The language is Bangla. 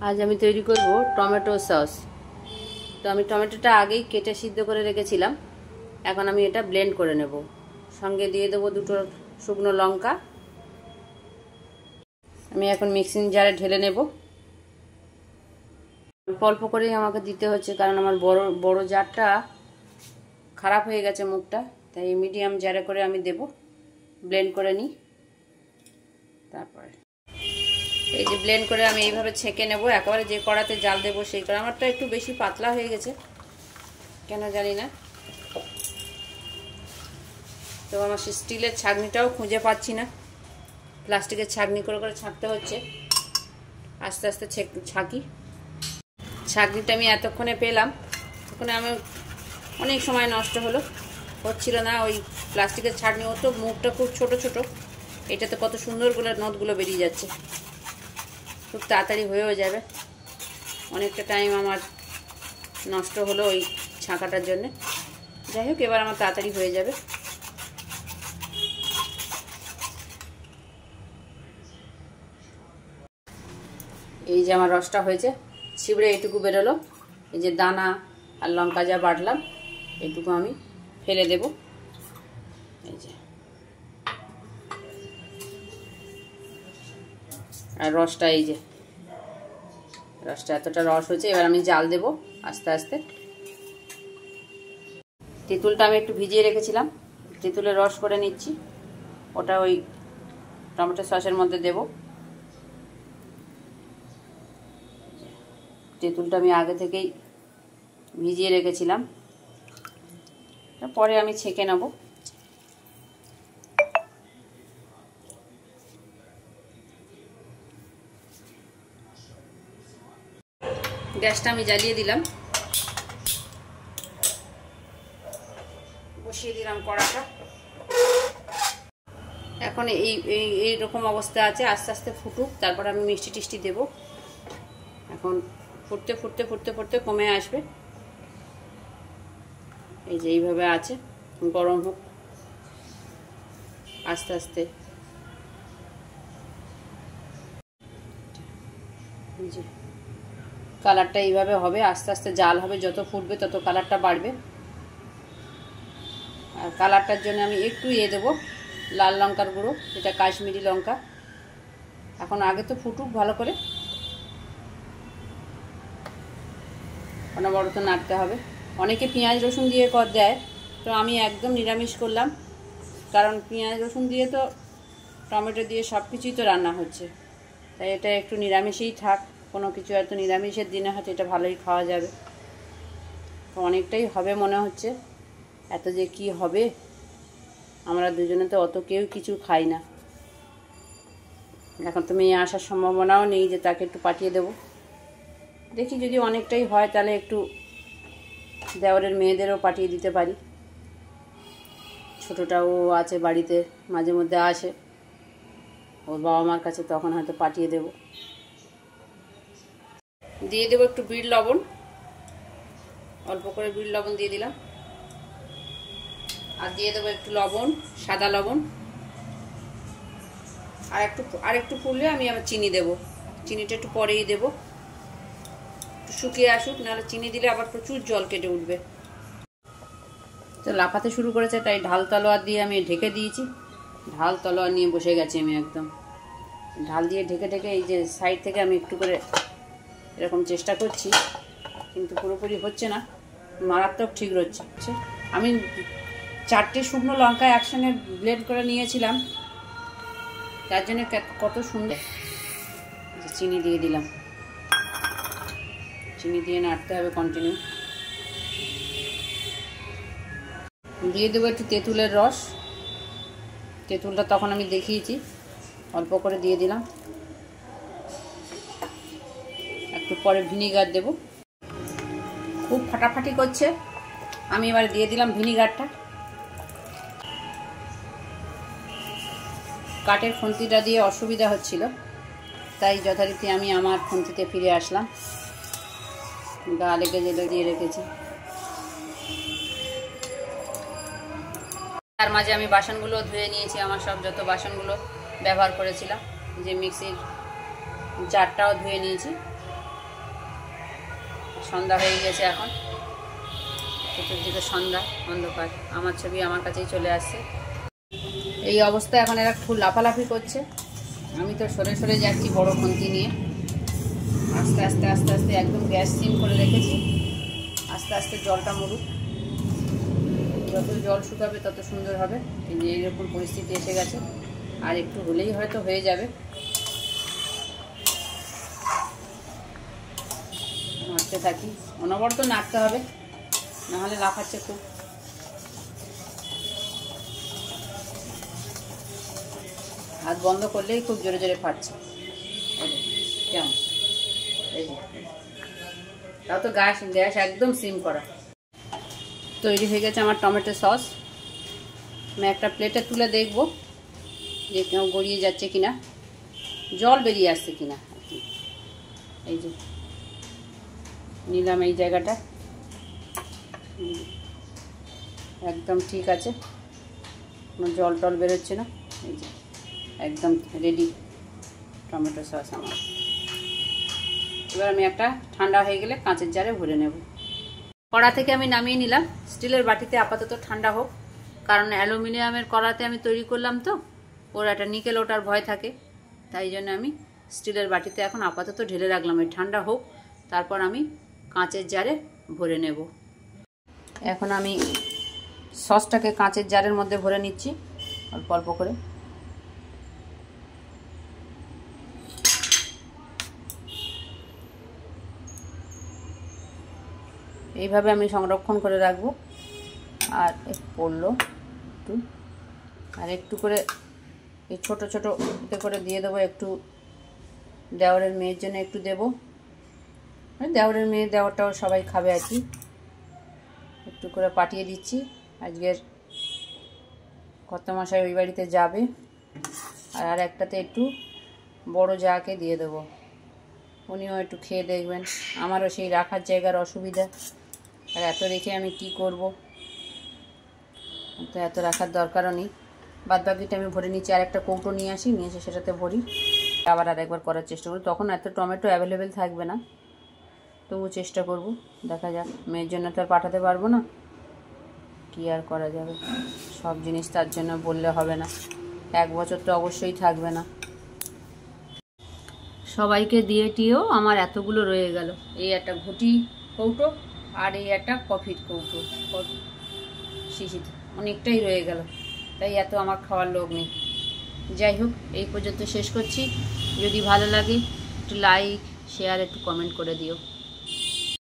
आज আমি তৈরি করব টমেটো সস। তো আমি টমেটোটা আগেই কেটে সিদ্ধ করে রেখেছিলাম। এখন আমি এটা ব্লেন্ড করে নেব। সঙ্গে দিয়ে দেব দুটো শুকনো লঙ্কা। আমি এখন মিক্সিং জারে ঢেলে নেব। অল্প করেই আমাকে দিতে হচ্ছে, কারণ আমার বড় জারটা খারাপ হয়ে গেছে মুখটা, তাই মিডিয়াম জারে করে আমি দেব। ব্লেন্ড করে নিই। তারপরে এই যে ব্লেন্ড করে আমি এইভাবে ছেঁকে নেব। একেবারে যে কড়াতে জাল দেবো সেই কড়া। আমারটা একটু বেশি পাতলা হয়ে গেছে, কেন জানি না। তো আমার স্টিলের ছাঁকনিটাও খুঁজে পাচ্ছি না, প্লাস্টিকের ছাঁকনি করে করে ছাঁকতে হচ্ছে। আস্তে আস্তে ছাঁকি। ছাঁকনিটা আমি এতক্ষণে পেলাম, তখন আমি অনেক সময় নষ্ট হচ্ছিল না। ওই প্লাস্টিকের ছাঁকনি ও তো মুখটা খুব ছোট ছোট, এটাতে কত সুন্দরগুলো নথগুলো বেরিয়ে যাচ্ছে। খুব তাড়াতাড়ি হয়েও যাবে। অনেকটা টাইম আমার নষ্ট হলো ওই ছাঁকাটার জন্যে। যাই হোক, এবার আমার তাড়াতাড়ি হয়ে যাবে। এই যে আমার রসটা হয়েছে, ছিবড়ে এইটুকু বেরোলো। এই যে দানা আর লঙ্কা যা বাটলাম এইটুকু আমি ফেলে দেব। এই যে আর রসটা, এই যে রসটা এতটা রস হয়েছে। এবার আমি জাল দেব আস্তে আস্তে। তেঁতুলটা আমি একটু ভিজিয়ে রেখেছিলাম, তেঁতুলের রস করে নিচ্ছি। ওটা ওই টমেটো সসের মধ্যে দেব। তেঁতুলটা আমি আগে থেকেই ভিজিয়ে রেখেছিলাম, পরে আমি ছেঁকে নেব। গ্যাসটা আমি জ্বালিয়ে দিলাম, বসিয়ে দিলাম কড়াটা। এখন এই রকম অবস্থা আছে, আস্তে আস্তে ফুটুক, তারপর আমি মিষ্টি টিষ্টি দেব। এখন ফুটতে ফুটতে ফুটতে ফুটতে কমে আসবে। এই যে এইভাবে আছে, গরম হোক আস্তে আস্তে। জি, কালারটা এইভাবে হবে, আস্তে আস্তে জাল হবে, যত ফুটবে তত কালারটা বাড়বে। আর কালারটার জন্য আমি একটু দেবো লাল লঙ্কার গুঁড়ো, এটা কাশ্মীরি লঙ্কা। এখন আগে তো ফুটুক ভালো করে, অনবরত নাড়তে হবে। অনেকে পেঁয়াজ রসুন দিয়ে দেয়, তো আমি একদম নিরামিষ করলাম, কারণ পেঁয়াজ রসুন দিয়ে তো টমেটো দিয়ে সব কিছুই তো রান্না হচ্ছে, তাই এটা একটু নিরামিষেই থাক। কোনো কিছু এত নিরামিষের দিনে হয়তো এটা ভালোই খাওয়া যাবে। তো অনেকটাই হবে মনে হচ্ছে। এত যে কি হবে, আমরা দুজনে তো অত কেউ কিছু খাই না। এখন তো মেয়ে আসার সম্ভাবনাও নেই যে তাকে একটু পাঠিয়ে দেব। দেখি যদি অনেকটাই হয় তাহলে একটু দেওরের মেয়েদেরও পাঠিয়ে দিতে পারি। ছোটোটাও আছে বাড়িতে, মাঝে মধ্যে আসে ওর বাবা মার কাছে, তখন হয়তো পাঠিয়ে দেব। দিয়ে দেবো একটু বিট লবণ, অল্প করে বিট লবণ দিয়ে দিলাম। আর দিয়ে দেবো একটু লবণ, সাদা লবণ। আর একটু ফুললে আমি আবার চিনি দেব। চিনিটা একটু পরেই দেব, একটু শুকিয়ে আসুক, নাহলে চিনি দিলে আবার প্রচুর জল কেটে উঠবে। তো লাফাতে শুরু করেছে, তাই ঢাল তলোয়ার দিয়ে আমি ঢেকে দিয়েছি। ঢাল তলোয়ার নিয়ে বসে গেছি আমি একদম। ঢাল দিয়ে ঢেকে ঢেকে এই যে সাইড থেকে আমি একটু করে এরকম চেষ্টা করছি, কিন্তু পুরোপুরি হচ্ছে না। মারাত্মক ঠিক হচ্ছে। আমি 4টে শুকনো লঙ্কা একসঙ্গে ব্লেন্ড করে নিয়েছিলাম, তার জন্য কত সুন্দর। চিনি দিয়ে দিলাম, চিনি দিয়ে নাড়তে হবে কন্টিনিউ। দিয়ে দেবো একটু তেঁতুলের রস। তেঁতুলটা তখন আমি দেখিয়েছি, অল্প করে দিয়ে দিলাম। একটু পরে ভিনিগার দেব। খুব ফাটাফাটি করছে, আমি এবার দিয়ে দিলাম ভিনিগারটা। কাঠের খুন্তিটা দিয়ে অসুবিধা হচ্ছিল, তাই যথারীতি আমি আমার খুন্তিতে ফিরে আসলাম। গা লেগে যেটা দিয়ে রেখেছি। তার মাঝে আমি বাসনগুলো ধুয়ে নিয়েছি, আমার সব যত বাসনগুলো ব্যবহার করেছিলাম। যে মিক্সির জারটাও ধুয়ে নিয়েছি। সন্ধ্যা হয়ে গেছে এখন, চতুর্দিকে সন্ধ্যা, অন্ধকার। আমার ছবি আমার কাছেই চলে আসছে। এই অবস্থা এখন এরা খুব লাফালাফি করছে। আমি তো সরে সরে যাচ্ছি বড় খুন্তি নিয়ে। আস্তে আস্তে আস্তে আস্তে একদম গ্যাস সিম করে রেখেছি। আস্তে আস্তে জলটা মরুক, যত জল শুকাবে তত সুন্দর হবে। এই যে এইরকম পরিস্থিতি এসে গেছে, আর একটু হলেই হয়তো হয়ে যাবে। নাড়তে থাকি, অনবরত নাড়তে হবে, নাহলে লাফাচ্ছে খুব। হাত বন্ধ করলেই খুব জোরে জোরে ফাটছে। কেমন এই যে, তাও তো গ্যাস একদম সিম করা। তৈরি হয়ে গেছে আমার টমেটো সস। আমি একটা প্লেটে তুলে দেখবো যে কেউ গড়িয়ে যাচ্ছে কিনা, জল বেরিয়ে আসছে কিনা। এই যে নিলাম এই জায়গাটা, একদম ঠিক আছে, কোনো জল টল বেরোচ্ছে না। এই যে একদম রেডি টমেটো সস আমার। এবার আমি একটা ঠান্ডা হয়ে গেলে কাঁচের জারে ভরে নেব। কড়া থেকে আমি নামিয়ে নিলাম, স্টিলের বাটিতে আপাতত ঠান্ডা হোক, কারণ অ্যালুমিনিয়ামের কড়াতে আমি তৈরি করলাম তো, ওর একটা নিকেল ওটার ভয় থাকে, তাই জন্য আমি স্টিলের বাটিতে এখন আপাতত ঢেলে রাখলাম। এই ঠান্ডা হোক, তারপর আমি কাঁচের জারে ভরে নেব। এখন আমি সসটাকে কাঁচের জারের মধ্যে ভরে নিচ্ছি অল্প অল্প করে। এইভাবে আমি সংরক্ষণ করে রাখবো। আর পড়লো একটু, আর একটু করে এই ছোটো ছোটো এতে করে দিয়ে দেবো। একটু দেওরের মেয়ের জন্য একটু দেবো, দেওরের মেয়ে দেওয়ারটাও সবাই খাবে আর কি। একটু করে পাঠিয়ে দিচ্ছি, আজকের কর্তামশাই ওই বাড়িতে যাবে। আর একটাতে একটু বড় জাকে দিয়ে দেবো, উনিও একটু খেয়ে দেখবেন। আমারও সেই রাখার জায়গার অসুবিধা, আর এত রেখে আমি কি করব, তো এত রাখার দরকারও নেই। বাদবাকিটা আমি ভরে নিচ্ছি। আর একটা কৌটো নিয়ে আসি, নিয়ে এসে সেটাতে ভরি, আবার আর একবার করার চেষ্টা করি। তখন এত টমেটো অ্যাভেলেবেল থাকবে না, তবু চেষ্টা করব, দেখা যাক। মেয়ের জন্য তো আর পাঠাতে পারবো না, কি আর করা যাবে। সব জিনিস তার জন্য বললে হবে না, 1 বছর তো অবশ্যই থাকবে না। সবাইকে দিয়ে টিয়েও আমার এতগুলো রয়ে গেল। এই একটা ঘুটি কৌটো, আর এই একটা কফির কৌটো শিশিতে, অনেকটাই রয়ে গেল, তাই এত আমার খাওয়ার লোক নেই। যাই হোক, এই পর্যন্ত শেষ করছি। যদি ভালো লাগে একটু লাইক, শেয়ার, একটু কমেন্ট করে দিও।